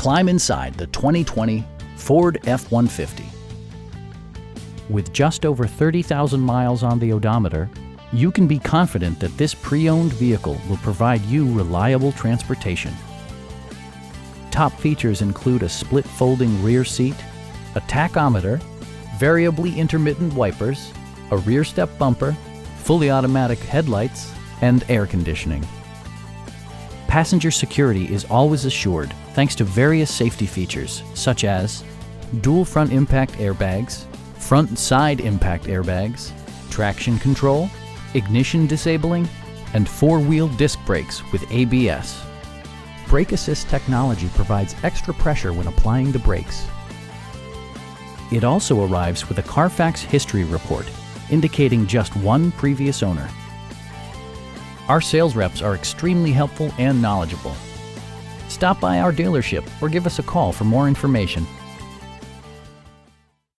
Climb inside the 2020 Ford F-150. With just over 30,000 miles on the odometer, you can be confident that this pre-owned vehicle will provide you reliable transportation. Top features include a split folding rear seat, a tachometer, variably intermittent wipers, a rear step bumper, fully automatic headlights, and air conditioning. Passenger security is always assured thanks to various safety features such as dual front impact airbags, front and side impact airbags, traction control, ignition disabling, and four-wheel disc brakes with ABS. Brake assist technology provides extra pressure when applying the brakes. It also arrives with a Carfax history report indicating just one previous owner. Our sales reps are extremely helpful and knowledgeable. Stop by our dealership or give us a call for more information.